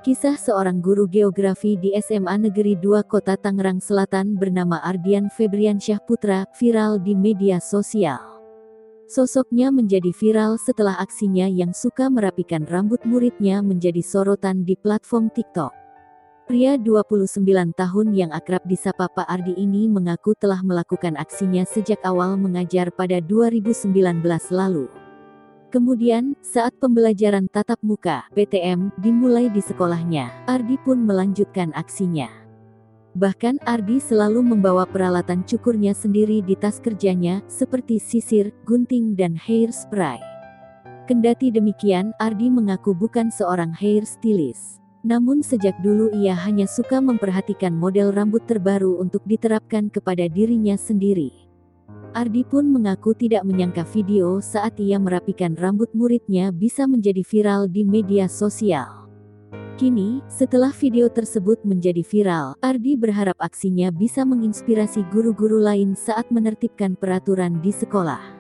Kisah seorang guru geografi di SMA Negeri 2 Kota Tangerang Selatan bernama Ardian Febriansyah Putra viral di media sosial. Sosoknya menjadi viral setelah aksinya yang suka merapikan rambut muridnya menjadi sorotan di platform TikTok. Pria 29 tahun yang akrab disapa Pak Ardi ini mengaku telah melakukan aksinya sejak awal mengajar pada 2019 lalu. Kemudian, saat pembelajaran tatap muka (PTM) dimulai di sekolahnya, Ardi pun melanjutkan aksinya. Bahkan Ardi selalu membawa peralatan cukurnya sendiri di tas kerjanya, seperti sisir, gunting dan hair spray. Kendati demikian, Ardi mengaku bukan seorang hair stylist. Namun sejak dulu ia hanya suka memperhatikan model rambut terbaru untuk diterapkan kepada dirinya sendiri. Ardi pun mengaku tidak menyangka video saat ia merapikan rambut muridnya bisa menjadi viral di media sosial. Kini, setelah video tersebut menjadi viral, Ardi berharap aksinya bisa menginspirasi guru-guru lain saat menertibkan peraturan di sekolah.